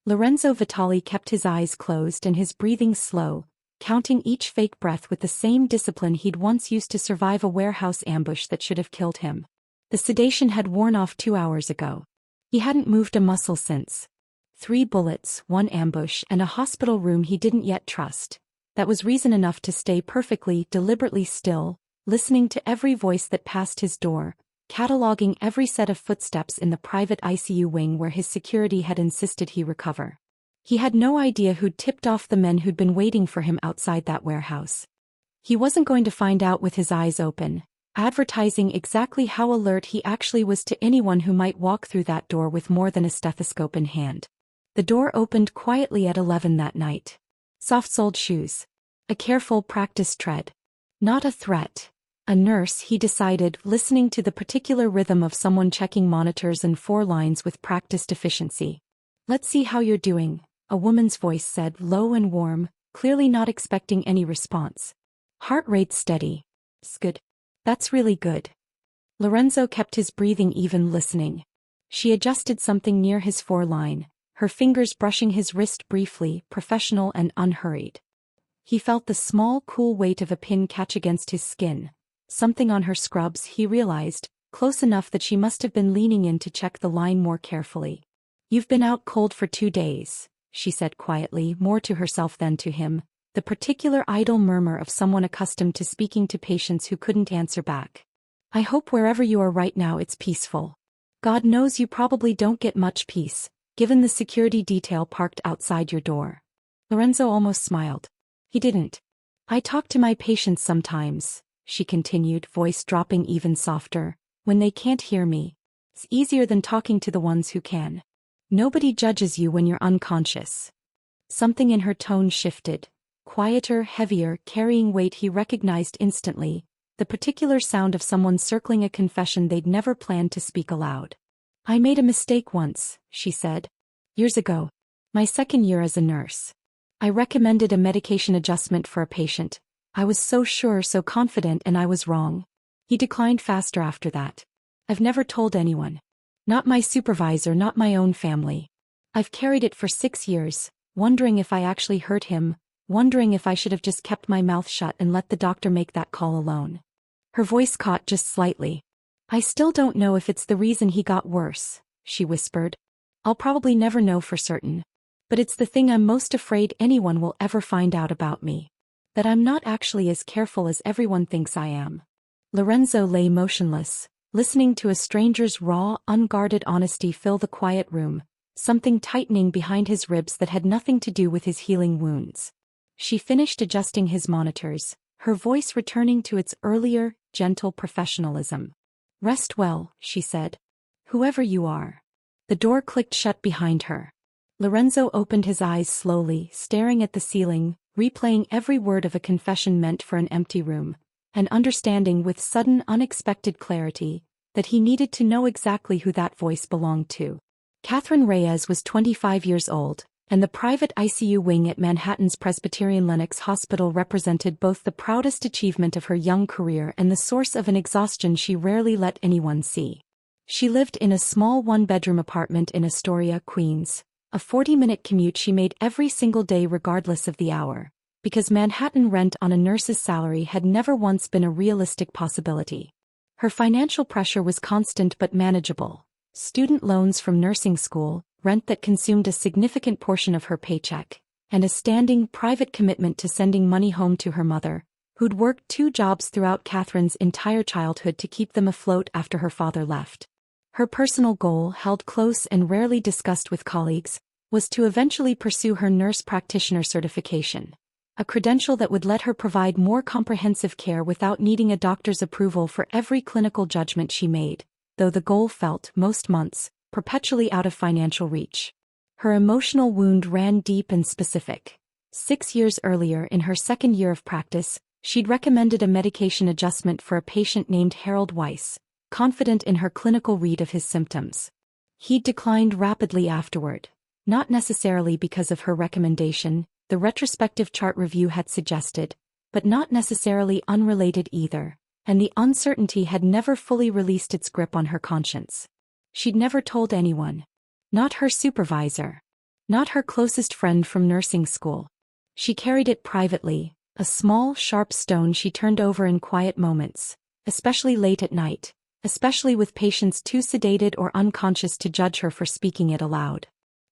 Lorenzo Vitale kept his eyes closed and his breathing slow, counting each fake breath with the same discipline he'd once used to survive a warehouse ambush that should have killed him. The sedation had worn off 2 hours ago. He hadn't moved a muscle since. 3 bullets, 1 ambush, and a hospital room he didn't yet trust. That was reason enough to stay perfectly, deliberately still, listening to every voice that passed his door, cataloging every set of footsteps in the private ICU wing where his security had insisted he recover. He had no idea who'd tipped off the men who'd been waiting for him outside that warehouse. He wasn't going to find out with his eyes open, advertising exactly how alert he actually was to anyone who might walk through that door with more than a stethoscope in hand. The door opened quietly at 11 that night. Soft-soled shoes. A careful, practiced tread. Not a threat. A nurse, he decided, listening to the particular rhythm of someone checking monitors and 4 lines with practiced efficiency. "Let's see how you're doing," a woman's voice said, low and warm, clearly not expecting any response. "Heart rate steady." "Good. That's really good." Lorenzo kept his breathing even, listening. She adjusted something near his 4-line, her fingers brushing his wrist briefly, professional and unhurried. He felt the small, cool weight of a pin catch against his skin. Something on her scrubs, he realized, close enough that she must have been leaning in to check the line more carefully. "You've been out cold for 2 days, she said quietly, more to herself than to him, the particular idle murmur of someone accustomed to speaking to patients who couldn't answer back. "I hope wherever you are right now it's peaceful. God knows you probably don't get much peace, given the security detail parked outside your door." Lorenzo almost smiled. He didn't. "I talk to my patients sometimes," she continued, voice dropping even softer, "when they can't hear me. It's easier than talking to the ones who can. Nobody judges you when you're unconscious." Something in her tone shifted. Quieter, heavier, carrying weight he recognized instantly, the particular sound of someone circling a confession they'd never planned to speak aloud. "I made a mistake once," she said. "Years ago. My 2nd year as a nurse. I recommended a medication adjustment for a patient. I was so sure, so confident, and I was wrong." He declined faster after that. "I've never told anyone. Not my supervisor, not my own family. I've carried it for 6 years, wondering if I actually hurt him, wondering if I should have just kept my mouth shut and let the doctor make that call alone." Her voice caught just slightly. "I still don't know if it's the reason he got worse," she whispered. "I'll probably never know for certain. But it's the thing I'm most afraid anyone will ever find out about me. That I'm not actually as careful as everyone thinks I am." Lorenzo lay motionless, listening to a stranger's raw, unguarded honesty fill the quiet room, something tightening behind his ribs that had nothing to do with his healing wounds. She finished adjusting his monitors, her voice returning to its earlier, gentle professionalism. "Rest well," she said. "Whoever you are." The door clicked shut behind her. Lorenzo opened his eyes slowly, staring at the ceiling, replaying every word of a confession meant for an empty room, and understanding with sudden, unexpected clarity that he needed to know exactly who that voice belonged to. Katherine Reyes was 25 years old, and the private ICU wing at Manhattan's Presbyterian Lenox Hospital represented both the proudest achievement of her young career and the source of an exhaustion she rarely let anyone see. She lived in a small 1-bedroom apartment in Astoria, Queens, a 40-minute commute she made every single day regardless of the hour, because Manhattan rent on a nurse's salary had never once been a realistic possibility. Her financial pressure was constant but manageable. Student loans from nursing school, rent that consumed a significant portion of her paycheck, and a standing private commitment to sending money home to her mother, who'd worked 2 jobs throughout Katherine's entire childhood to keep them afloat after her father left. Her personal goal, held close and rarely discussed with colleagues, was to eventually pursue her nurse practitioner certification, a credential that would let her provide more comprehensive care without needing a doctor's approval for every clinical judgment she made, though the goal felt, most months, perpetually out of financial reach. Her emotional wound ran deep and specific. 6 years earlier, in her 2nd year of practice, she'd recommended a medication adjustment for a patient named Harold Weiss, confident in her clinical read of his symptoms. He'd declined rapidly afterward, not necessarily because of her recommendation, the retrospective chart review had suggested, but not necessarily unrelated either, and the uncertainty had never fully released its grip on her conscience. She'd never told anyone. Not her supervisor. Not her closest friend from nursing school. She carried it privately, a small, sharp stone she turned over in quiet moments, especially late at night, especially with patients too sedated or unconscious to judge her for speaking it aloud.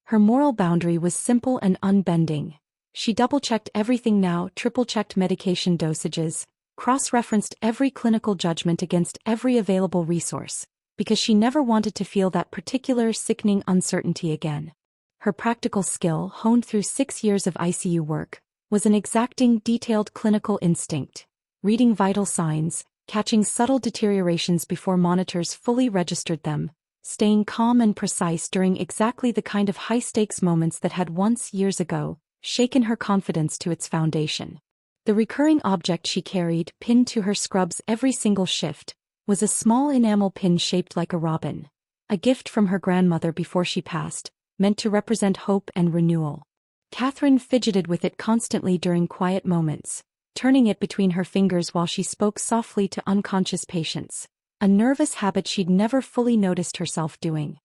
Her moral boundary was simple and unbending. She double-checked everything now, triple-checked medication dosages, cross-referenced every clinical judgment against every available resource, because she never wanted to feel that particular sickening uncertainty again. Her practical skill, honed through 6 years of ICU work, was an exacting, detailed clinical instinct, reading vital signs, catching subtle deteriorations before monitors fully registered them, staying calm and precise during exactly the kind of high-stakes moments that had once, years ago, shaken her confidence to its foundation. The recurring object she carried, pinned to her scrubs every single shift, was a small enamel pin shaped like a robin, a gift from her grandmother before she passed, meant to represent hope and renewal. Katherine fidgeted with it constantly during quiet moments, turning it between her fingers while she spoke softly to unconscious patients, a nervous habit she'd never fully noticed herself doing.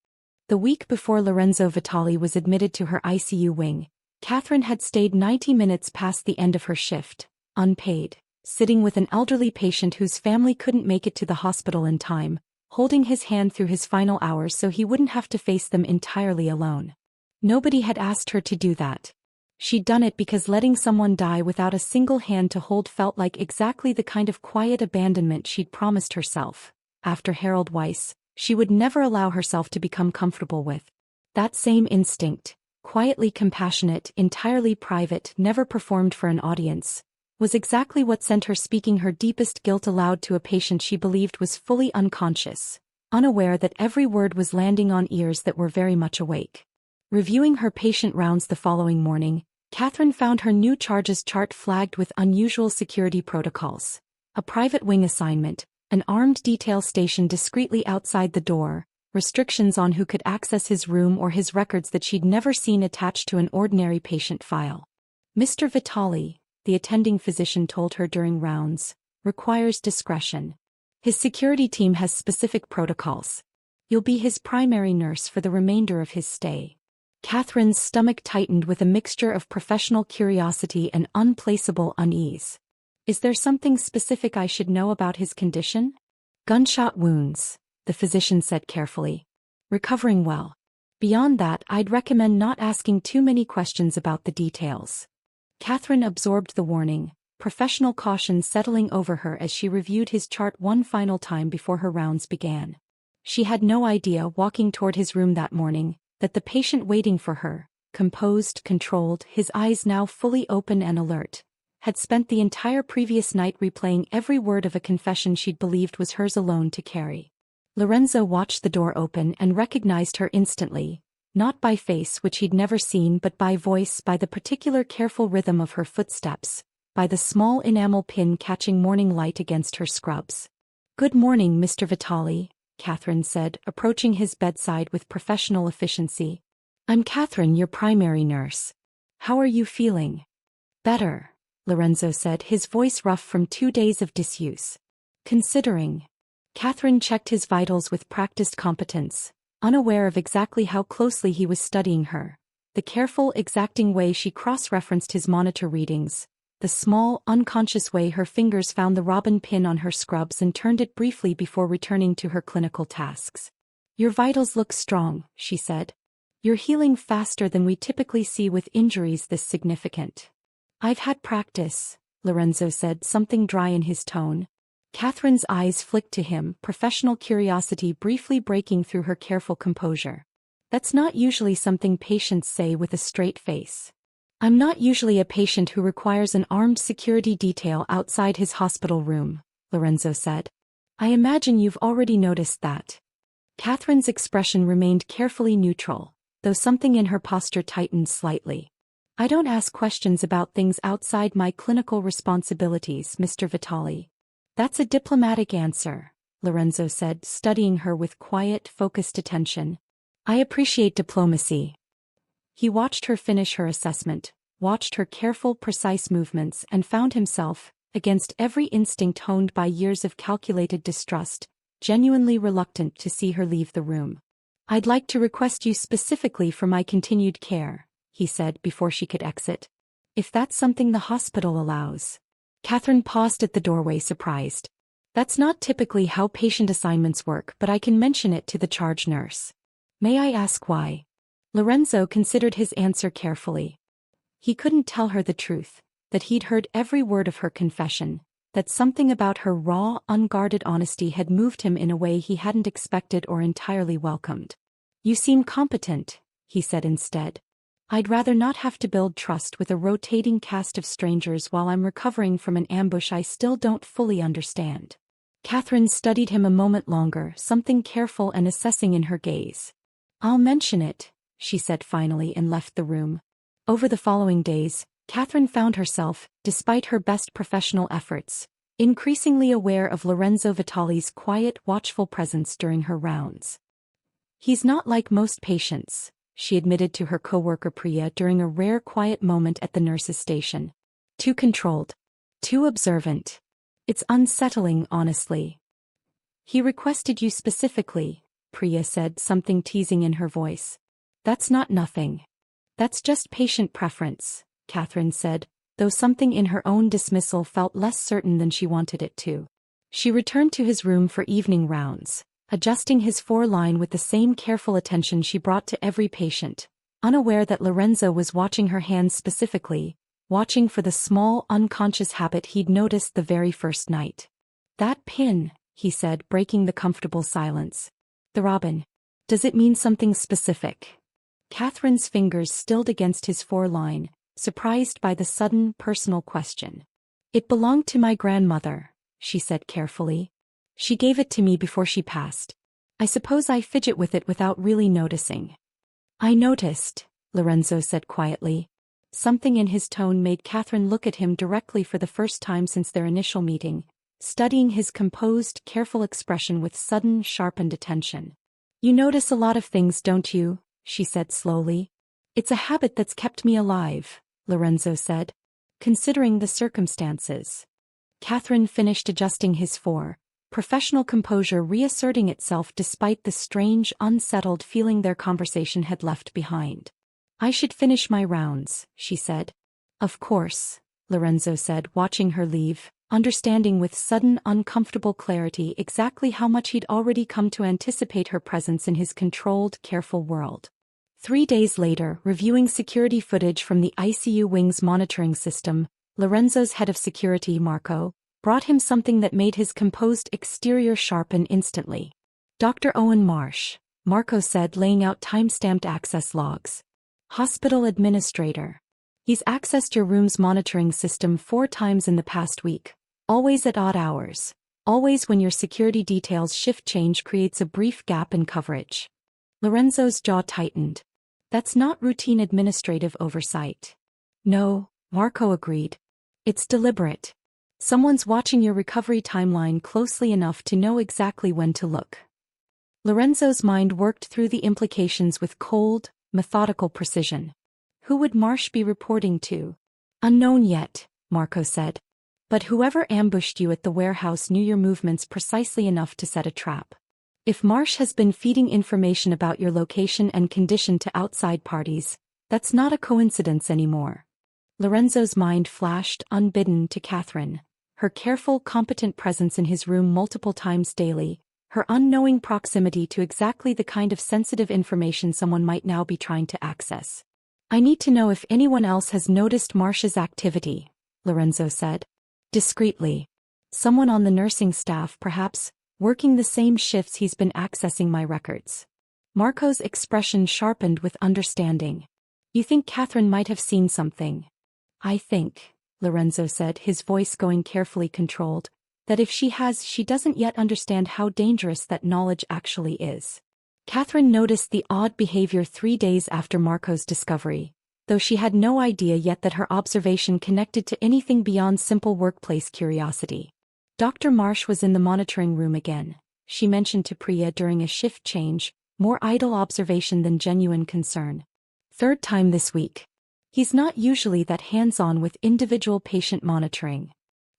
The week before Lorenzo Vitale was admitted to her ICU wing, Katherine had stayed 90 minutes past the end of her shift, unpaid, sitting with an elderly patient whose family couldn't make it to the hospital in time, holding his hand through his final hours so he wouldn't have to face them entirely alone. Nobody had asked her to do that. She'd done it because letting someone die without a single hand to hold felt like exactly the kind of quiet abandonment she'd promised herself. After Harold Weiss, she would never allow herself to become comfortable with. That same instinct, quietly compassionate, entirely private, never performed for an audience, was exactly what sent her speaking her deepest guilt aloud to a patient she believed was fully unconscious, unaware that every word was landing on ears that were very much awake. Reviewing her patient rounds the following morning, Katherine found her new charges chart flagged with unusual security protocols. A private wing assignment, an armed detail stationed discreetly outside the door, restrictions on who could access his room or his records that she'd never seen attached to an ordinary patient file. Mr. Vitale, the attending physician told her during rounds, requires discretion. His security team has specific protocols. You'll be his primary nurse for the remainder of his stay. Katherine's stomach tightened with a mixture of professional curiosity and unplaceable unease. Is there something specific I should know about his condition? Gunshot wounds, the physician said carefully. Recovering well. Beyond that, I'd recommend not asking too many questions about the details. Katherine absorbed the warning, professional caution settling over her as she reviewed his chart one final time before her rounds began. She had no idea, walking toward his room that morning, that the patient waiting for her, composed, controlled, his eyes now fully open and alert, had spent the entire previous night replaying every word of a confession she'd believed was hers alone to carry. Lorenzo watched the door open and recognized her instantly, not by face which he'd never seen but by voice, by the particular careful rhythm of her footsteps, by the small enamel pin catching morning light against her scrubs. "Good morning, Mr. Vitale," Katherine said, approaching his bedside with professional efficiency. "I'm Katherine, your primary nurse. How are you feeling?" "Better," Lorenzo said, his voice rough from 2 days of disuse. "Considering." Katherine checked his vitals with practiced competence, unaware of exactly how closely he was studying her, the careful, exacting way she cross-referenced his monitor readings, the small, unconscious way her fingers found the robin pin on her scrubs and turned it briefly before returning to her clinical tasks. "Your vitals look strong," she said. "You're healing faster than we typically see with injuries this significant." "I've had practice," Lorenzo said, something dry in his tone. Katherine's eyes flicked to him, professional curiosity briefly breaking through her careful composure. "That's not usually something patients say with a straight face." "I'm not usually a patient who requires an armed security detail outside his hospital room," Lorenzo said. "I imagine you've already noticed that." Katherine's expression remained carefully neutral, though something in her posture tightened slightly. "I don't ask questions about things outside my clinical responsibilities, Mr. Vitale." "That's a diplomatic answer," Lorenzo said, studying her with quiet, focused attention. "I appreciate diplomacy." He watched her finish her assessment, watched her careful, precise movements, and found himself, against every instinct honed by years of calculated distrust, genuinely reluctant to see her leave the room. "I'd like to request you specifically for my continued care," he said before she could exit. If that's something the hospital allows. Katherine paused at the doorway, surprised. That's not typically how patient assignments work, but I can mention it to the charge nurse. May I ask why? Lorenzo considered his answer carefully. He couldn't tell her the truth, that he'd heard every word of her confession, that something about her raw, unguarded honesty had moved him in a way he hadn't expected or entirely welcomed. You seem competent, he said instead. I'd rather not have to build trust with a rotating cast of strangers while I'm recovering from an ambush I still don't fully understand. Katherine studied him a moment longer, something careful and assessing in her gaze. I'll mention it, she said finally, and left the room. Over the following days, Katherine found herself, despite her best professional efforts, increasingly aware of Lorenzo Vitale's quiet, watchful presence during her rounds. He's not like most patients, she admitted to her coworker Priya during a rare quiet moment at the nurse's station. Too controlled. Too observant. It's unsettling, honestly. He requested you specifically, Priya said, something teasing in her voice. That's not nothing. That's just patient preference, Katherine said, though something in her own dismissal felt less certain than she wanted it to. She returned to his room for evening rounds, adjusting his foreline with the same careful attention she brought to every patient, unaware that Lorenzo was watching her hands specifically, watching for the small, unconscious habit he'd noticed the very first night. That pin, he said, breaking the comfortable silence. The robin. Does it mean something specific? Katherine's fingers stilled against his foreline, surprised by the sudden, personal question. It belonged to my grandmother, she said carefully. She gave it to me before she passed. I suppose I fidget with it without really noticing. I noticed, Lorenzo said quietly. Something in his tone made Katherine look at him directly for the first time since their initial meeting, studying his composed, careful expression with sudden, sharpened attention. You notice a lot of things, don't you? She said slowly. It's a habit that's kept me alive, Lorenzo said. Considering the circumstances. Katherine finished adjusting his professional composure reasserting itself despite the strange, unsettled feeling their conversation had left behind. I should finish my rounds, she said. Of course, Lorenzo said, watching her leave, understanding with sudden, uncomfortable clarity exactly how much he'd already come to anticipate her presence in his controlled, careful world. 3 days later, reviewing security footage from the ICU wing's monitoring system, Lorenzo's head of security, Marco, brought him something that made his composed exterior sharpen instantly. Dr. Owen Marsh, Marco said, laying out time-stamped access logs. Hospital administrator. He's accessed your room's monitoring system 4 times in the past week, always at odd hours, always when your security detail's shift change creates a brief gap in coverage. Lorenzo's jaw tightened. That's not routine administrative oversight. No, Marco agreed. It's deliberate. Someone's watching your recovery timeline closely enough to know exactly when to look. Lorenzo's mind worked through the implications with cold, methodical precision. Who would Marsh be reporting to? Unknown yet, Marco said. But whoever ambushed you at the warehouse knew your movements precisely enough to set a trap. If Marsh has been feeding information about your location and condition to outside parties, that's not a coincidence anymore. Lorenzo's mind flashed, unbidden, to Katherine. Her careful, competent presence in his room multiple times daily, her unknowing proximity to exactly the kind of sensitive information someone might now be trying to access. I need to know if anyone else has noticed Marsh's activity, Lorenzo said. Discreetly. Someone on the nursing staff, perhaps, working the same shifts he's been accessing my records. Marco's expression sharpened with understanding. You think Katherine might have seen something? I think, Lorenzo said, his voice going carefully controlled, that if she has, she doesn't yet understand how dangerous that knowledge actually is. Katherine noticed the odd behavior 3 days after Marco's discovery, though she had no idea yet that her observation connected to anything beyond simple workplace curiosity. Dr. Marsh was in the monitoring room again, she mentioned to Priya during a shift change, more idle observation than genuine concern. 3rd time this week. He's not usually that hands-on with individual patient monitoring.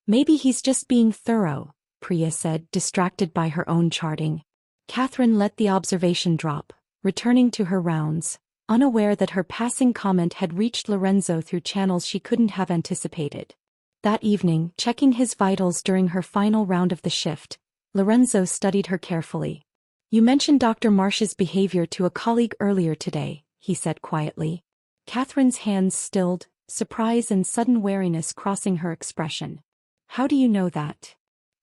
Maybe he's just being thorough, Priya said, distracted by her own charting. Katherine let the observation drop, returning to her rounds, unaware that her passing comment had reached Lorenzo through channels she couldn't have anticipated. That evening, checking his vitals during her final round of the shift, Lorenzo studied her carefully. "You mentioned Dr. Marsh's behavior to a colleague earlier today," he said quietly. Katherine's hands stilled, surprise and sudden wariness crossing her expression. "How do you know that?"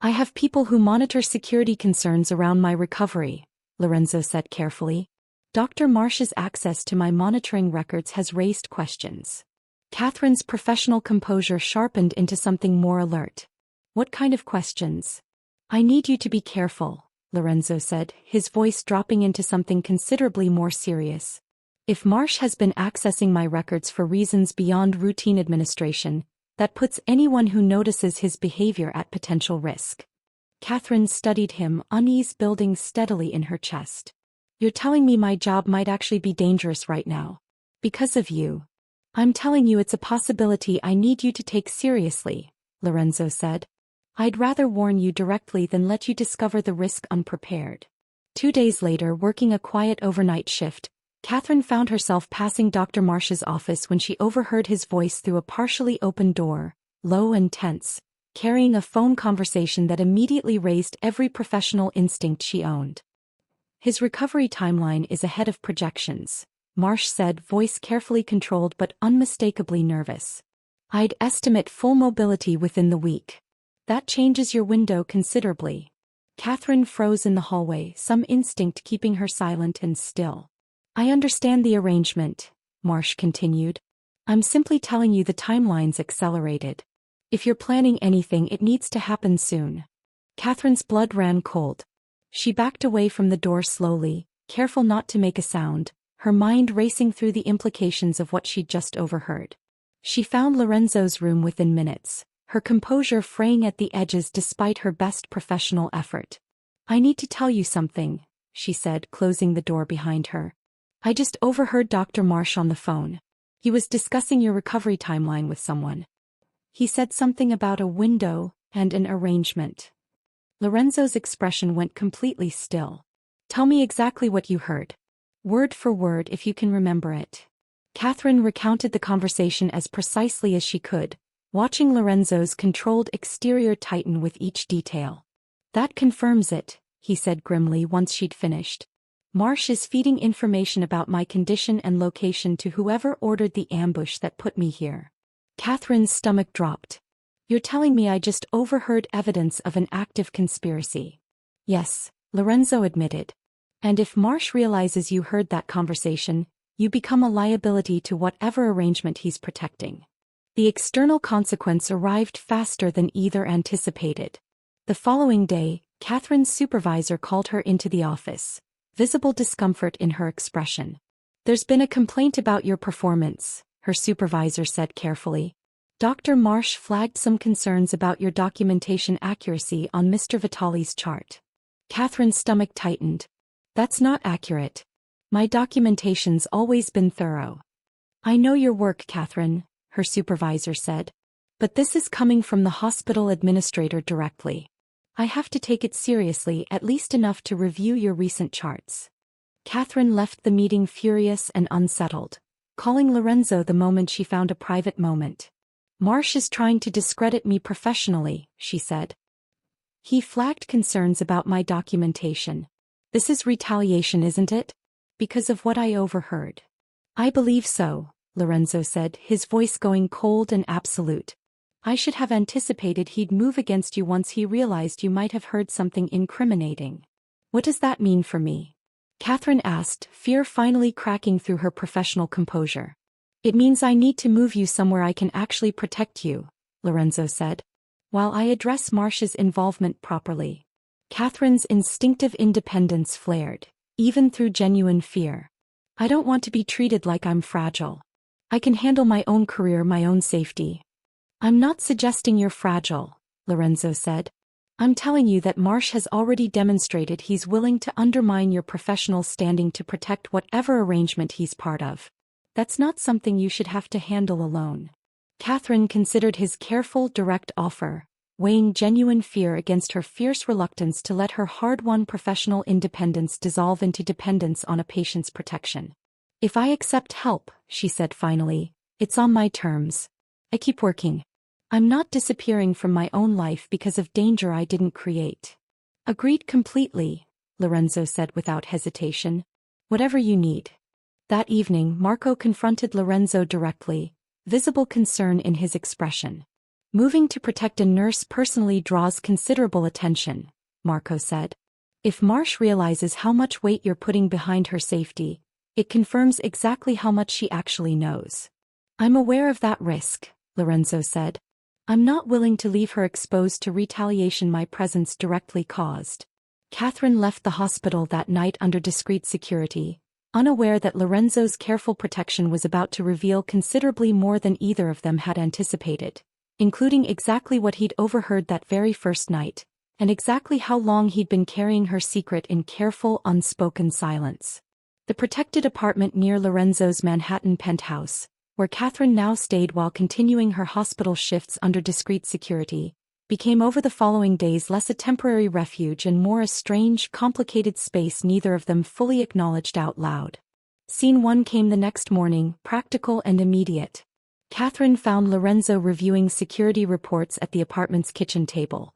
"I have people who monitor security concerns around my recovery," Lorenzo said carefully. "Dr. Marsh's access to my monitoring records has raised questions." Katherine's professional composure sharpened into something more alert. "What kind of questions?" "I need you to be careful," Lorenzo said, his voice dropping into something considerably more serious. "If Marsh has been accessing my records for reasons beyond routine administration, that puts anyone who notices his behavior at potential risk." Katherine studied him, unease building steadily in her chest. "You're telling me my job might actually be dangerous right now? Because of you?" "I'm telling you it's a possibility I need you to take seriously," Lorenzo said. "I'd rather warn you directly than let you discover the risk unprepared." 2 days later, working a quiet overnight shift, Katherine found herself passing Dr. Marsh's office when she overheard his voice through a partially open door, low and tense, carrying a phone conversation that immediately raised every professional instinct she owned. "His recovery timeline is ahead of projections," Marsh said, voice carefully controlled but unmistakably nervous. "I'd estimate full mobility within the week. That changes your window considerably." Katherine froze in the hallway, some instinct keeping her silent and still. "I understand the arrangement," Marsh continued. "I'm simply telling you the timeline's accelerated. If you're planning anything, it needs to happen soon." Katherine's blood ran cold. She backed away from the door slowly, careful not to make a sound, her mind racing through the implications of what she'd just overheard. She found Lorenzo's room within minutes, her composure fraying at the edges despite her best professional effort. "I need to tell you something," she said, closing the door behind her. "I just overheard Dr. Marsh on the phone. He was discussing your recovery timeline with someone. He said something about a window and an arrangement." Lorenzo's expression went completely still. "Tell me exactly what you heard. Word for word if you can remember it." Katherine recounted the conversation as precisely as she could, watching Lorenzo's controlled exterior tighten with each detail. "That confirms it," he said grimly once she'd finished. "Marsh is feeding information about my condition and location to whoever ordered the ambush that put me here." Katherine's stomach dropped. "You're telling me I just overheard evidence of an active conspiracy?" "Yes," Lorenzo admitted. "And if Marsh realizes you heard that conversation, you become a liability to whatever arrangement he's protecting." The external consequence arrived faster than either anticipated. The following day, Katherine's supervisor called her into the office, visible discomfort in her expression. "There's been a complaint about your performance," her supervisor said carefully. "Dr. Marsh flagged some concerns about your documentation accuracy on Mr. Vitale's chart." Katherine's stomach tightened. "That's not accurate. My documentation's always been thorough." "I know your work, Katherine," her supervisor said. "But this is coming from the hospital administrator directly. I have to take it seriously, at least enough to review your recent charts." Katherine left the meeting furious and unsettled, calling Lorenzo the moment she found a private moment. "Marsh is trying to discredit me professionally," she said. "He flagged concerns about my documentation. This is retaliation, isn't it? Because of what I overheard." "I believe so," Lorenzo said, his voice going cold and absolute. "I should have anticipated he'd move against you once he realized you might have heard something incriminating." "What does that mean for me?" Katherine asked, fear finally cracking through her professional composure. "It means I need to move you somewhere I can actually protect you," Lorenzo said, "while I address Marsh's involvement properly." Katherine's instinctive independence flared, even through genuine fear. "I don't want to be treated like I'm fragile. I can handle my own career, my own safety." "I'm not suggesting you're fragile," Lorenzo said. "I'm telling you that Marsh has already demonstrated he's willing to undermine your professional standing to protect whatever arrangement he's part of. That's not something you should have to handle alone." Katherine considered his careful, direct offer, weighing genuine fear against her fierce reluctance to let her hard-won professional independence dissolve into dependence on a patient's protection. If I accept help, she said finally, it's on my terms. I keep working. I'm not disappearing from my own life because of danger I didn't create. Agreed completely, Lorenzo said without hesitation. Whatever you need. That evening, Marco confronted Lorenzo directly, visible concern in his expression. Moving to protect a nurse personally draws considerable attention, Marco said. If Marsh realizes how much weight you're putting behind her safety, it confirms exactly how much she actually knows. I'm aware of that risk, Lorenzo said. I'm not willing to leave her exposed to retaliation my presence directly caused. Katherine left the hospital that night under discreet security, unaware that Lorenzo's careful protection was about to reveal considerably more than either of them had anticipated, including exactly what he'd overheard that very first night, and exactly how long he'd been carrying her secret in careful, unspoken silence. The protected apartment near Lorenzo's Manhattan penthouse, where Katherine now stayed while continuing her hospital shifts under discreet security, became over the following days less a temporary refuge and more a strange, complicated space neither of them fully acknowledged out loud. Scene 1 came the next morning, practical and immediate. Katherine found Lorenzo reviewing security reports at the apartment's kitchen table.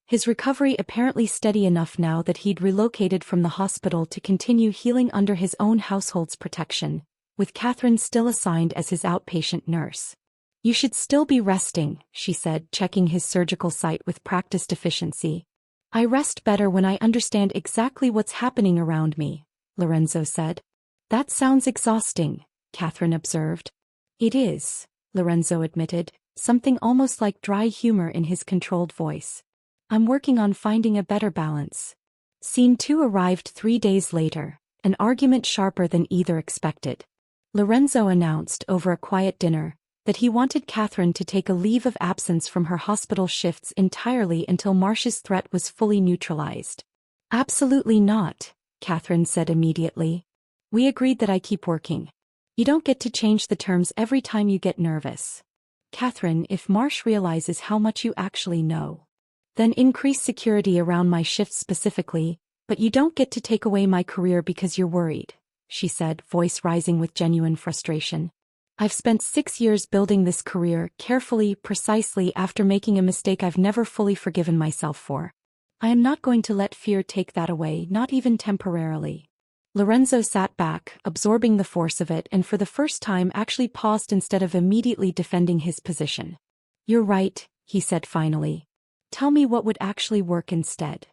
His recovery apparently steady enough now that he'd relocated from the hospital to continue healing under his own household's protection, with Katherine still assigned as his outpatient nurse. You should still be resting, she said, checking his surgical site with practiced efficiency. I rest better when I understand exactly what's happening around me, Lorenzo said. That sounds exhausting, Katherine observed. It is, Lorenzo admitted, something almost like dry humor in his controlled voice. I'm working on finding a better balance. Scene 2 arrived 3 days later, an argument sharper than either expected. Lorenzo announced over a quiet dinner that he wanted Katherine to take a leave of absence from her hospital shifts entirely until Marsh's threat was fully neutralized. Absolutely not, Katherine said immediately. We agreed that I keep working. You don't get to change the terms every time you get nervous. Katherine, if Marsh realizes how much you actually know, then increase security around my shifts specifically, but you don't get to take away my career because you're worried, she said, voice rising with genuine frustration. I've spent 6 years building this career carefully, precisely after making a mistake I've never fully forgiven myself for. I am not going to let fear take that away, not even temporarily. Lorenzo sat back, absorbing the force of it, and for the first time actually paused instead of immediately defending his position. You're right, he said finally. Tell me what would actually work instead.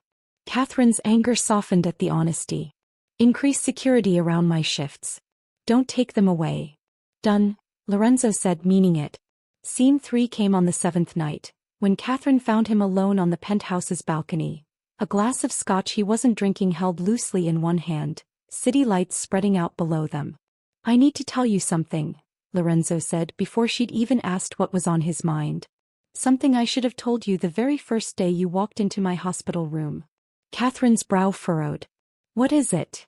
Katherine's anger softened at the honesty. Increase security around my shifts. Don't take them away. Done, Lorenzo said, meaning it. Scene 3 came on the 7th night, when Katherine found him alone on the penthouse's balcony, a glass of scotch he wasn't drinking held loosely in one hand, city lights spreading out below them. I need to tell you something, Lorenzo said before she'd even asked what was on his mind. Something I should have told you the very first day you walked into my hospital room. Katherine's brow furrowed. What is it?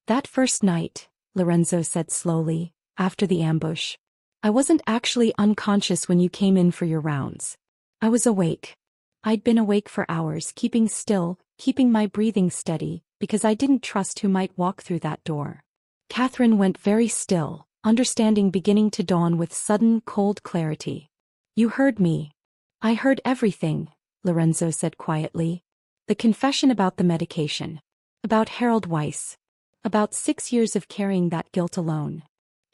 That first night, Lorenzo said slowly, after the ambush. I wasn't actually unconscious when you came in for your rounds. I was awake. I'd been awake for hours, keeping still, keeping my breathing steady, because I didn't trust who might walk through that door. Katherine went very still, understanding beginning to dawn with sudden, cold clarity. You heard me. I heard everything, Lorenzo said quietly. The confession about the medication. About Harold Weiss. About 6 years of carrying that guilt alone.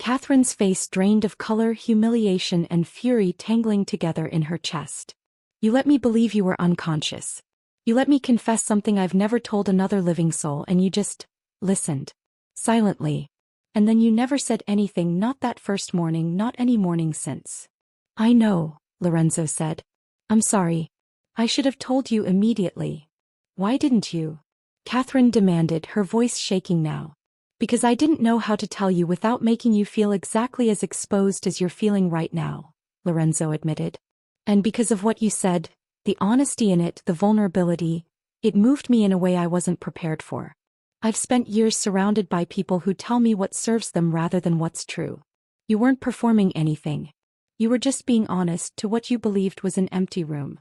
Katherine's face drained of color, humiliation and fury tangling together in her chest. You let me believe you were unconscious. You let me confess something I've never told another living soul, and you just listened. Silently. And then you never said anything, not that first morning, not any morning since. I know, Lorenzo said. I'm sorry. I should have told you immediately. Why didn't you? Katherine demanded, her voice shaking now. Because I didn't know how to tell you without making you feel exactly as exposed as you're feeling right now, Lorenzo admitted. And because of what you said, the honesty in it, the vulnerability, it moved me in a way I wasn't prepared for. I've spent years surrounded by people who tell me what serves them rather than what's true. You weren't performing anything. You were just being honest to what you believed was an empty room.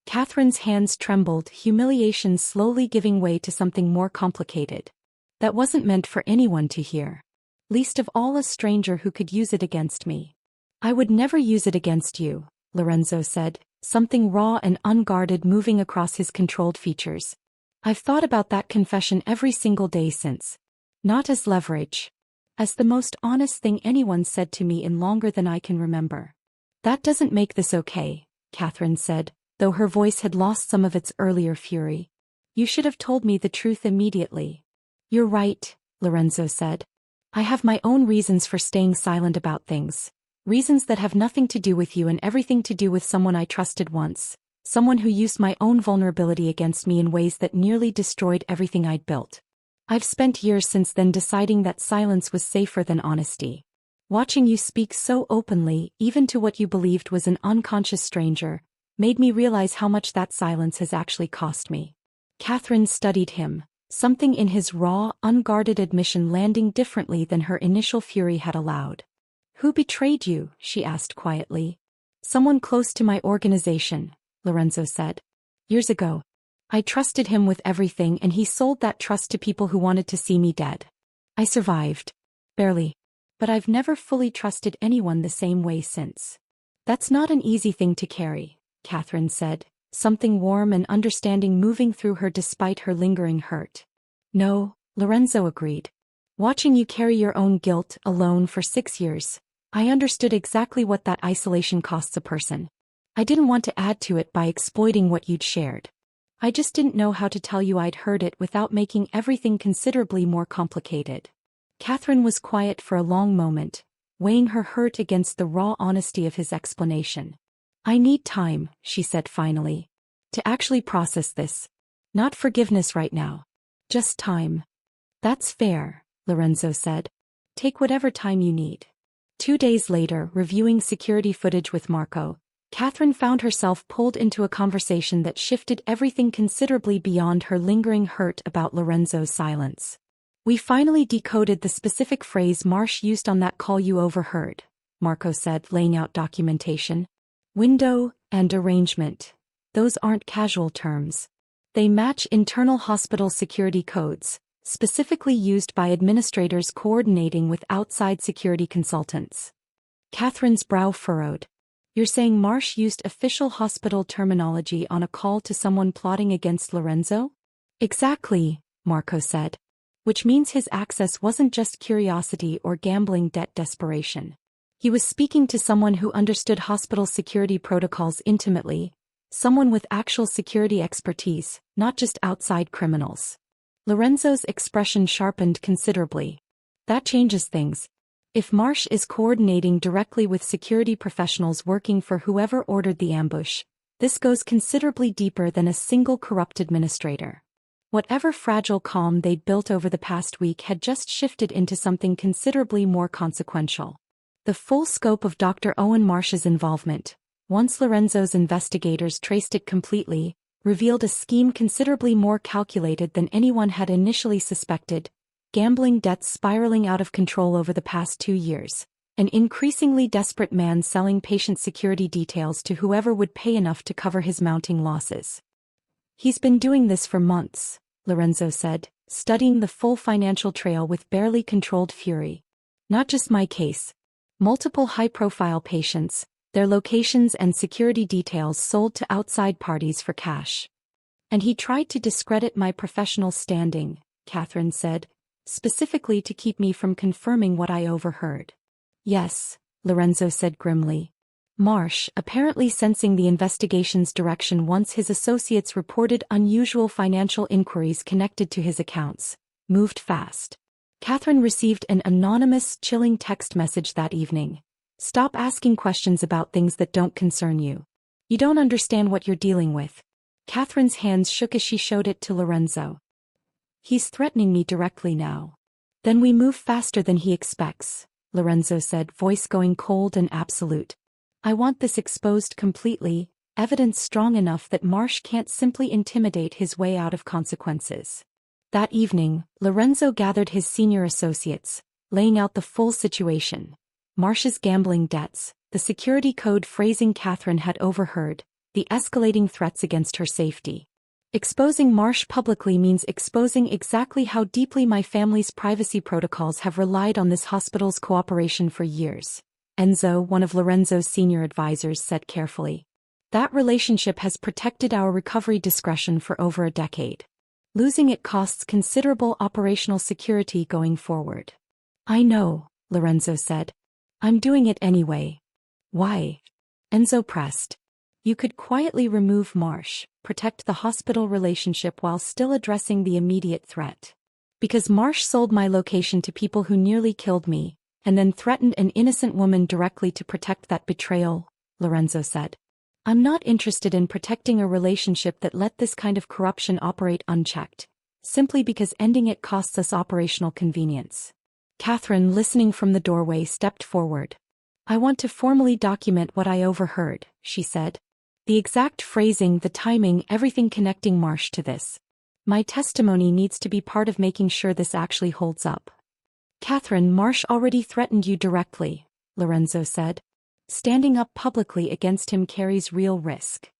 Katherine's hands trembled, humiliation slowly giving way to something more complicated. That wasn't meant for anyone to hear. least of all a stranger who could use it against me. I would never use it against you, Lorenzo said, something raw and unguarded moving across his controlled features. I've thought about that confession every single day since. Not as leverage. As the most honest thing anyone said to me in longer than I can remember. That doesn't make this okay, Katherine said, though her voice had lost some of its earlier fury. You should have told me the truth immediately. You're right, Lorenzo said. I have my own reasons for staying silent about things. Reasons that have nothing to do with you and everything to do with someone I trusted once. Someone who used my own vulnerability against me in ways that nearly destroyed everything I'd built. I've spent years since then deciding that silence was safer than honesty. Watching you speak so openly, even to what you believed was an unconscious stranger, made me realize how much that silence has actually cost me. Katherine studied him, something in his raw, unguarded admission landing differently than her initial fury had allowed. Who betrayed you? She asked quietly. Someone close to my organization, Lorenzo said. Years ago. I trusted him with everything and he sold that trust to people who wanted to see me dead. I survived. Barely. But I've never fully trusted anyone the same way since. That's not an easy thing to carry, Katherine said, something warm and understanding moving through her despite her lingering hurt. No, Lorenzo agreed. Watching you carry your own guilt alone for 6 years, I understood exactly what that isolation costs a person. I didn't want to add to it by exploiting what you'd shared. I just didn't know how to tell you I'd heard it without making everything considerably more complicated. Katherine was quiet for a long moment, weighing her hurt against the raw honesty of his explanation. I need time, she said finally, to actually process this. Not forgiveness right now. Just time. That's fair, Lorenzo said. Take whatever time you need. 2 days later, reviewing security footage with Marco, Katherine found herself pulled into a conversation that shifted everything considerably beyond her lingering hurt about Lorenzo's silence. We finally decoded the specific phrase Marsh used on that call you overheard, Marco said, laying out documentation. Window and arrangement. Those aren't casual terms. They match internal hospital security codes, specifically used by administrators coordinating with outside security consultants. Katherine's brow furrowed. You're saying Marsh used official hospital terminology on a call to someone plotting against Lorenzo? Exactly, Marco said. Which means his access wasn't just curiosity or gambling debt desperation. He was speaking to someone who understood hospital security protocols intimately, someone with actual security expertise, not just outside criminals. Lorenzo's expression sharpened considerably. That changes things. If Marsh is coordinating directly with security professionals working for whoever ordered the ambush, this goes considerably deeper than a single corrupt administrator. Whatever fragile calm they'd built over the past week had just shifted into something considerably more consequential. The full scope of Dr. Owen Marsh's involvement, once Lorenzo's investigators traced it completely, revealed a scheme considerably more calculated than anyone had initially suspected. Gambling debts spiraling out of control over the past 2 years, an increasingly desperate man selling patient security details to whoever would pay enough to cover his mounting losses. He's been doing this for months, Lorenzo said, studying the full financial trail with barely controlled fury. Not just my case. Multiple high-profile patients, their locations and security details sold to outside parties for cash. And he tried to discredit my professional standing, Katherine said, specifically to keep me from confirming what I overheard. Yes, Lorenzo said grimly. Marsh, apparently sensing the investigation's direction once his associates reported unusual financial inquiries connected to his accounts, moved fast. Katherine received an anonymous, chilling text message that evening. Stop asking questions about things that don't concern you. You don't understand what you're dealing with. Katherine's hands shook as she showed it to Lorenzo. He's threatening me directly now. Then we move faster than he expects, Lorenzo said, voice going cold and absolute. I want this exposed completely, evidence strong enough that Marsh can't simply intimidate his way out of consequences. That evening, Lorenzo gathered his senior associates, laying out the full situation. Marsh's gambling debts, the security code phrasing Katherine had overheard, the escalating threats against her safety. Exposing Marsh publicly means exposing exactly how deeply my family's privacy protocols have relied on this hospital's cooperation for years, Enzo, one of Lorenzo's senior advisors, said carefully. That relationship has protected our recovery discretion for over a decade. Losing it costs considerable operational security going forward. I know, Lorenzo said. I'm doing it anyway. Why? Enzo pressed. You could quietly remove Marsh, protect the hospital relationship while still addressing the immediate threat. Because Marsh sold my location to people who nearly killed me, and then threatened an innocent woman directly to protect that betrayal, Lorenzo said. I'm not interested in protecting a relationship that let this kind of corruption operate unchecked, simply because ending it costs us operational convenience. Katherine, listening from the doorway, stepped forward. I want to formally document what I overheard, she said. The exact phrasing, the timing, everything connecting Marsh to this. My testimony needs to be part of making sure this actually holds up. Katherine, Marsh already threatened you directly, Lorenzo said. Standing up publicly against him carries real risk.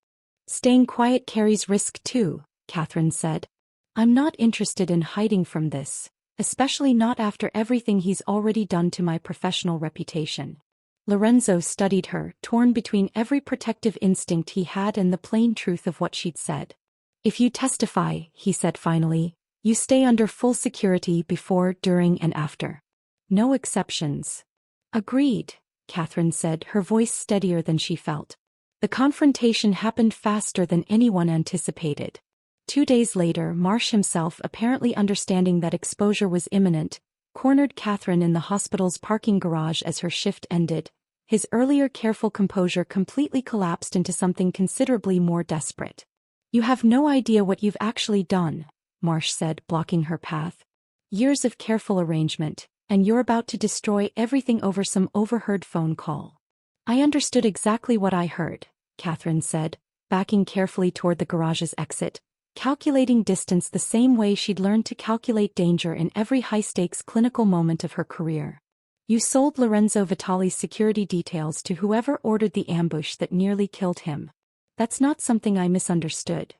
Staying quiet carries risk too, Katherine said. I'm not interested in hiding from this, especially not after everything he's already done to my professional reputation. Lorenzo studied her, torn between every protective instinct he had and the plain truth of what she'd said. If you testify, he said finally, you stay under full security before, during, and after. No exceptions. Agreed, Katherine said, her voice steadier than she felt. The confrontation happened faster than anyone anticipated. 2 days later, Marsh himself, apparently understanding that exposure was imminent, cornered Katherine in the hospital's parking garage as her shift ended. His earlier careful composure completely collapsed into something considerably more desperate. You have no idea what you've actually done, Marsh said, blocking her path. Years of careful arrangement, and you're about to destroy everything over some overheard phone call. I understood exactly what I heard, Katherine said, backing carefully toward the garage's exit, calculating distance the same way she'd learned to calculate danger in every high-stakes clinical moment of her career. You sold Lorenzo Vitale's security details to whoever ordered the ambush that nearly killed him. That's not something I misunderstood.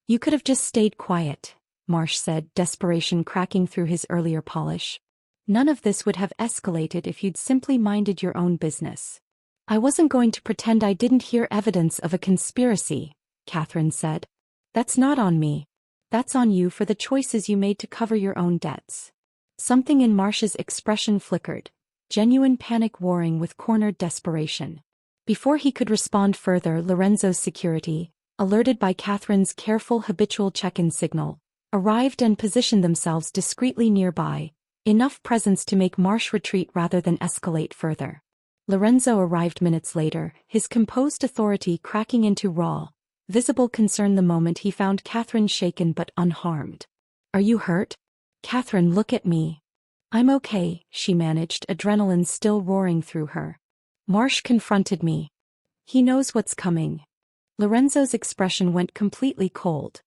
You could have just stayed quiet, Marsh said, desperation cracking through his earlier polish. None of this would have escalated if you'd simply minded your own business. I wasn't going to pretend I didn't hear evidence of a conspiracy, Katherine said. That's not on me. That's on you for the choices you made to cover your own debts. Something in Marsh's expression flickered, genuine panic warring with cornered desperation. Before he could respond further, Lorenzo's security, alerted by Katherine's careful habitual check-in signal, arrived and positioned themselves discreetly nearby, enough presence to make Marsh retreat rather than escalate further. Lorenzo arrived minutes later, his composed authority cracking into raw, visible concern the moment he found Katherine shaken but unharmed. Are you hurt? Katherine, look at me. I'm okay, she managed, adrenaline still roaring through her. Marsh confronted me. He knows what's coming. Lorenzo's expression went completely cold.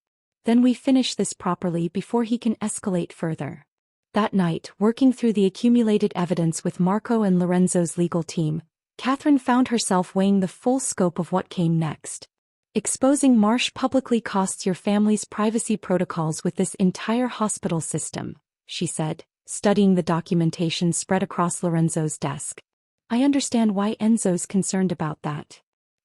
Then we finish this properly before he can escalate further. That night, working through the accumulated evidence with Marco and Lorenzo's legal team, Katherine found herself weighing the full scope of what came next. Exposing Marsh publicly costs your family's privacy protocols with this entire hospital system, she said, studying the documentation spread across Lorenzo's desk. I understand why Enzo's concerned about that.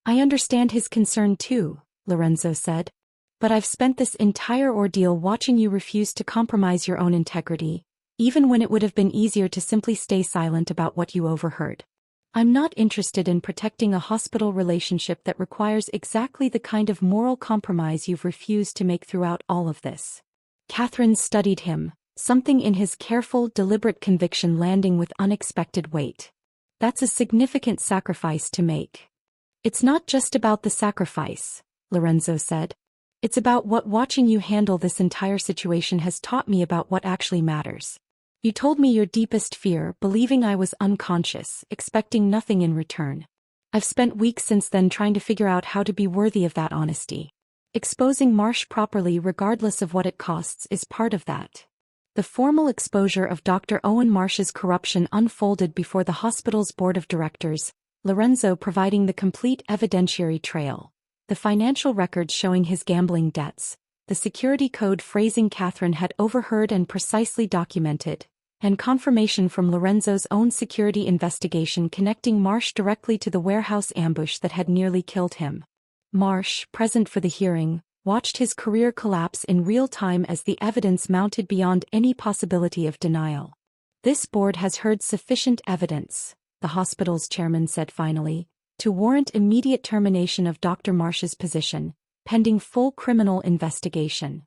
I understand his concern too, Lorenzo said. But I've spent this entire ordeal watching you refuse to compromise your own integrity, even when it would have been easier to simply stay silent about what you overheard. I'm not interested in protecting a hospital relationship that requires exactly the kind of moral compromise you've refused to make throughout all of this. Katherine studied him, something in his careful, deliberate conviction landing with unexpected weight. That's a significant sacrifice to make. It's not just about the sacrifice, Lorenzo said. It's about what watching you handle this entire situation has taught me about what actually matters. You told me your deepest fear, believing I was unconscious, expecting nothing in return. I've spent weeks since then trying to figure out how to be worthy of that honesty. Exposing Marsh properly regardless of what it costs is part of that. The formal exposure of Dr. Owen Marsh's corruption unfolded before the hospital's board of directors, Lorenzo providing the complete evidentiary trail. The financial records showing his gambling debts, the the security code phrasing Katherine had overheard and precisely documented, and confirmation from Lorenzo's own security investigation connecting Marsh directly to the warehouse ambush that had nearly killed him. Marsh, present for the hearing, watched his career collapse in real time as the evidence mounted beyond any possibility of denial. "This board has heard sufficient evidence," the hospital's chairman said finally, "to warrant immediate termination of Dr. Marsh's position, pending full criminal investigation."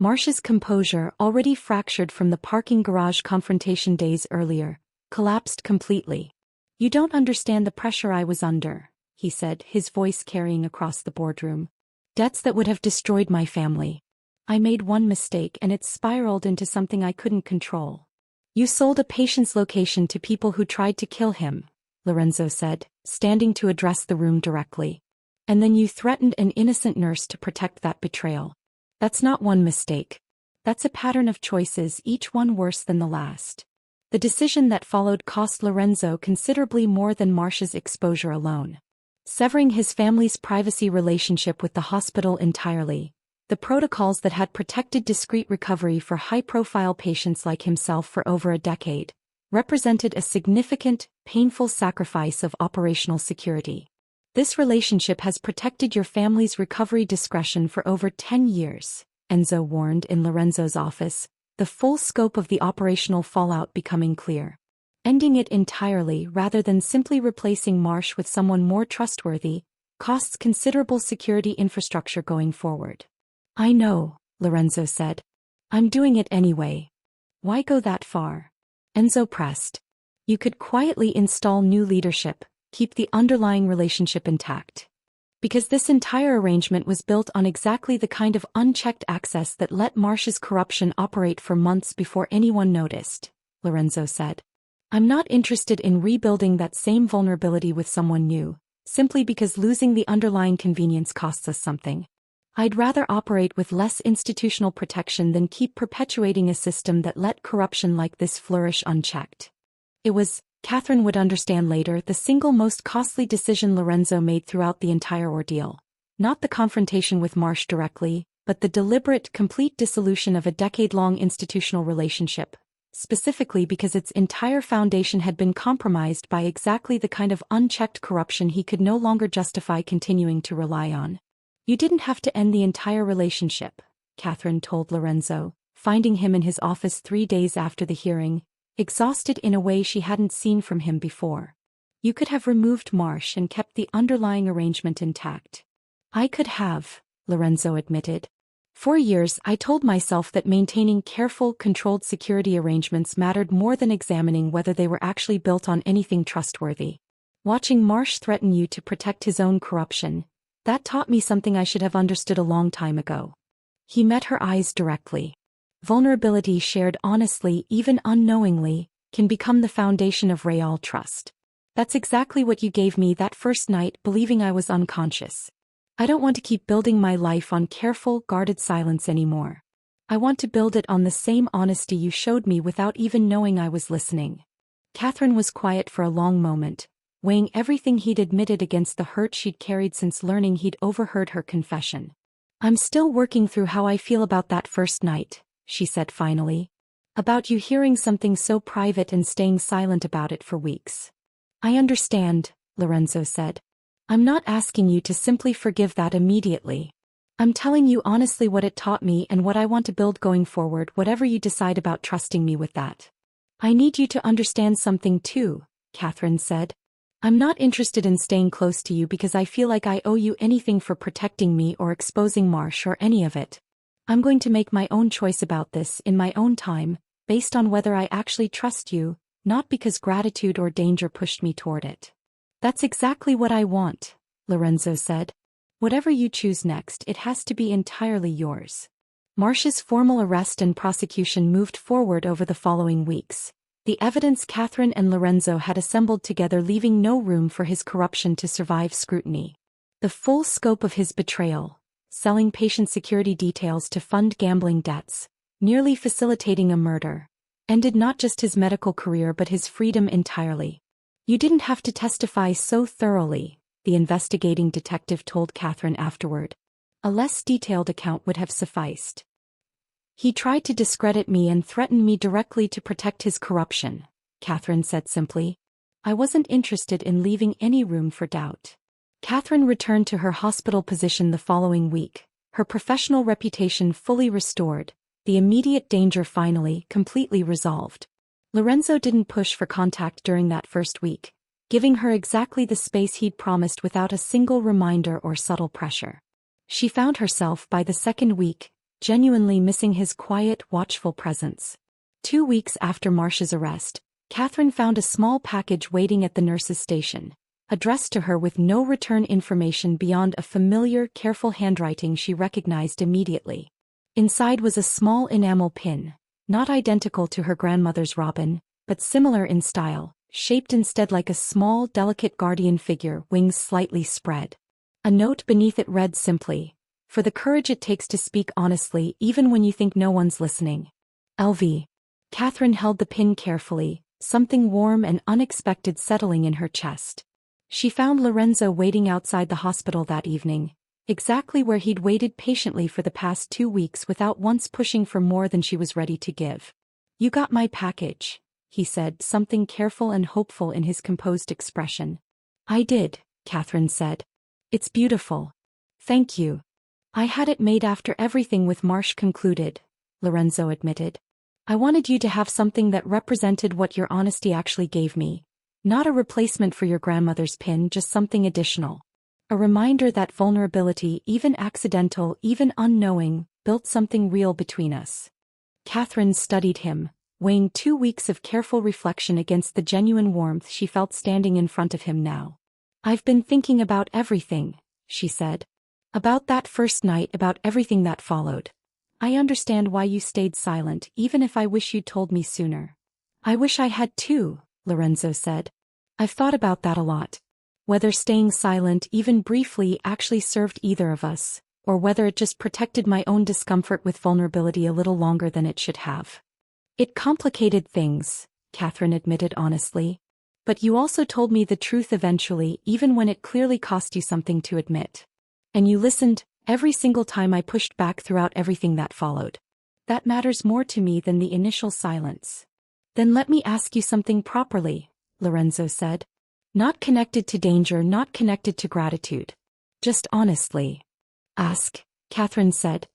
Marsh's composure, already fractured from the parking garage confrontation days earlier, collapsed completely. "You don't understand the pressure I was under," he said, his voice carrying across the boardroom. "Debts that would have destroyed my family. I made one mistake and it spiraled into something I couldn't control." "You sold a patient's location to people who tried to kill him," Lorenzo said, standing to address the room directly. "And then you threatened an innocent nurse to protect that betrayal. That's not one mistake. That's a pattern of choices, each one worse than the last." The decision that followed cost Lorenzo considerably more than Marsh's exposure alone. Severing his family's privacy relationship with the hospital entirely, the protocols that had protected discreet recovery for high-profile patients like himself for over a decade, represented a significant, painful sacrifice of operational security. "This relationship has protected your family's recovery discretion for over 10 years, Enzo warned in Lorenzo's office, the full scope of the operational fallout becoming clear. Ending it entirely rather than simply replacing Marsh with someone more trustworthy costs considerable security infrastructure going forward. "I know," Lorenzo said. "I'm doing it anyway." "Why go that far?" Enzo pressed. "You could quietly install new leadership, keep the underlying relationship intact. Because this entire arrangement was built on exactly the kind of unchecked access that let Marsh's corruption operate for months before anyone noticed," Lorenzo said. "I'm not interested in rebuilding that same vulnerability with someone new, simply because losing the underlying convenience costs us something. I'd rather operate with less institutional protection than keep perpetuating a system that let corruption like this flourish unchecked." It was, Katherine would understand later, the single most costly decision Lorenzo made throughout the entire ordeal. Not the confrontation with Marsh directly, but the deliberate, complete dissolution of a decade-long institutional relationship, specifically because its entire foundation had been compromised by exactly the kind of unchecked corruption he could no longer justify continuing to rely on. "You didn't have to end the entire relationship," Katherine told Lorenzo, finding him in his office 3 days after the hearing, exhausted in a way she hadn't seen from him before. "You could have removed Marsh and kept the underlying arrangement intact." "I could have," Lorenzo admitted. "For years I told myself that maintaining careful, controlled security arrangements mattered more than examining whether they were actually built on anything trustworthy. Watching Marsh threaten you to protect his own corruption, that taught me something I should have understood a long time ago." He met her eyes directly. "Vulnerability shared honestly, even unknowingly, can become the foundation of real trust. That's exactly what you gave me that first night, believing I was unconscious. I don't want to keep building my life on careful, guarded silence anymore. I want to build it on the same honesty you showed me without even knowing I was listening." Katherine was quiet for a long moment, weighing everything he'd admitted against the hurt she'd carried since learning he'd overheard her confession. "I'm still working through how I feel about that first night," she said finally. "About you hearing something so private and staying silent about it for weeks." "I understand," Lorenzo said. "I'm not asking you to simply forgive that immediately. I'm telling you honestly what it taught me and what I want to build going forward, whatever you decide about trusting me with that." "I need you to understand something too," Katherine said. "I'm not interested in staying close to you because I feel like I owe you anything for protecting me or exposing Marsh or any of it. I'm going to make my own choice about this in my own time, based on whether I actually trust you, not because gratitude or danger pushed me toward it." "That's exactly what I want," Lorenzo said. "Whatever you choose next, it has to be entirely yours." Marsh's formal arrest and prosecution moved forward over the following weeks, the evidence Katherine and Lorenzo had assembled together leaving no room for his corruption to survive scrutiny. The full scope of his betrayal, selling patient security details to fund gambling debts, nearly facilitating a murder, ended not just his medical career but his freedom entirely. "You didn't have to testify so thoroughly," the investigating detective told Katherine afterward. A less detailed account would have sufficed. He tried to discredit me and threatened me directly to protect his corruption, Katherine said simply. I wasn't interested in leaving any room for doubt. Katherine returned to her hospital position the following week, her professional reputation fully restored, the immediate danger finally completely resolved. Lorenzo didn't push for contact during that first week, giving her exactly the space he'd promised without a single reminder or subtle pressure. She found herself by the second week, genuinely missing his quiet, watchful presence. 2 weeks after Marsh's arrest, Katherine found a small package waiting at the nurse's station, addressed to her with no return information beyond a familiar, careful handwriting she recognized immediately. Inside was a small enamel pin, not identical to her grandmother's robin, but similar in style, shaped instead like a small, delicate guardian figure, wings slightly spread. A note beneath it read simply, "For the courage it takes to speak honestly even when you think no one's listening. LV." Katherine held the pin carefully, something warm and unexpected settling in her chest. She found Lorenzo waiting outside the hospital that evening, exactly where he'd waited patiently for the past 2 weeks without once pushing for more than she was ready to give. "You got my package," he said, something careful and hopeful in his composed expression. "I did," Katherine said. "It's beautiful. Thank you." "I had it made after everything with Marsh concluded," Lorenzo admitted. "I wanted you to have something that represented what your honesty actually gave me. Not a replacement for your grandmother's pin, just something additional. A reminder that vulnerability, even accidental, even unknowing, built something real between us." Katherine studied him, weighing 2 weeks of careful reflection against the genuine warmth she felt standing in front of him now. "I've been thinking about everything," she said. "About that first night, about everything that followed. I understand why you stayed silent, even if I wish you'd told me sooner." "I wish I had too," Lorenzo said. "I've thought about that a lot. Whether staying silent, even briefly, actually served either of us, or whether it just protected my own discomfort with vulnerability a little longer than it should have." "It complicated things," Katherine admitted honestly. "But you also told me the truth eventually, even when it clearly cost you something to admit. And you listened, every single time I pushed back throughout everything that followed. That matters more to me than the initial silence." "Then let me ask you something properly," Lorenzo said. "Not connected to danger, not connected to gratitude. Just honestly." "Ask," Katherine said.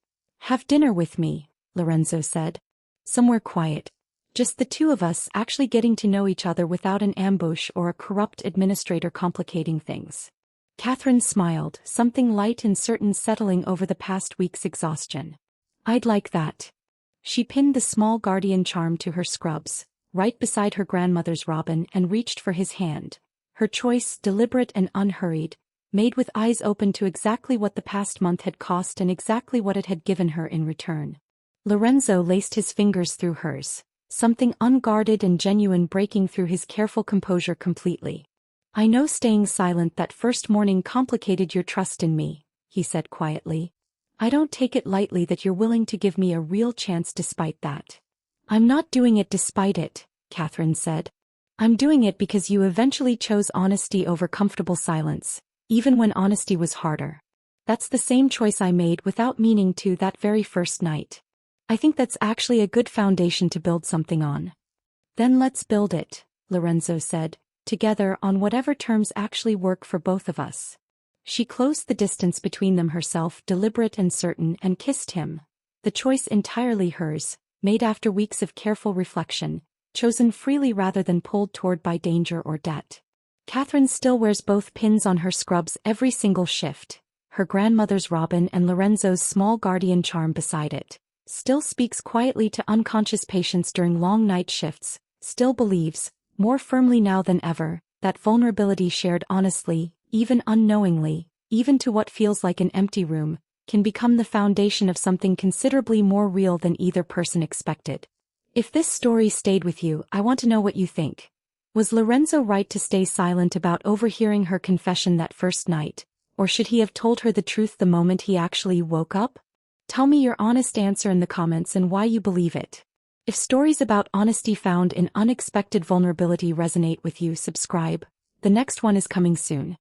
"Have dinner with me," Lorenzo said. "Somewhere quiet. Just the two of us actually getting to know each other without an ambush or a corrupt administrator complicating things." Katherine smiled, something light and certain settling over the past week's exhaustion. "I'd like that." She pinned the small guardian charm to her scrubs, right beside her grandmother's robin, and reached for his hand. Her choice, deliberate and unhurried, made with eyes open to exactly what the past month had cost and exactly what it had given her in return. Lorenzo laced his fingers through hers, something unguarded and genuine breaking through his careful composure completely. "I know staying silent that first morning complicated your trust in me," he said quietly. "I don't take it lightly that you're willing to give me a real chance despite that." "I'm not doing it despite it," Katherine said. "I'm doing it because you eventually chose honesty over comfortable silence, even when honesty was harder. That's the same choice I made without meaning to that very first night. I think that's actually a good foundation to build something on." "Then let's build it," Lorenzo said, "together on whatever terms actually work for both of us." She closed the distance between them herself, deliberate and certain, and kissed him. The choice entirely hers, made after weeks of careful reflection, chosen freely rather than pulled toward by danger or debt. Katherine still wears both pins on her scrubs every single shift, her grandmother's robin and Lorenzo's small guardian charm beside it. Still speaks quietly to unconscious patients during long night shifts, still believes, more firmly now than ever, that vulnerability shared honestly, even unknowingly, even to what feels like an empty room, can become the foundation of something considerably more real than either person expected. If this story stayed with you, I want to know what you think. Was Lorenzo right to stay silent about overhearing her confession that first night, or should he have told her the truth the moment he actually woke up? Tell me your honest answer in the comments and why you believe it. If stories about honesty found in unexpected vulnerability resonate with you, subscribe. The next one is coming soon.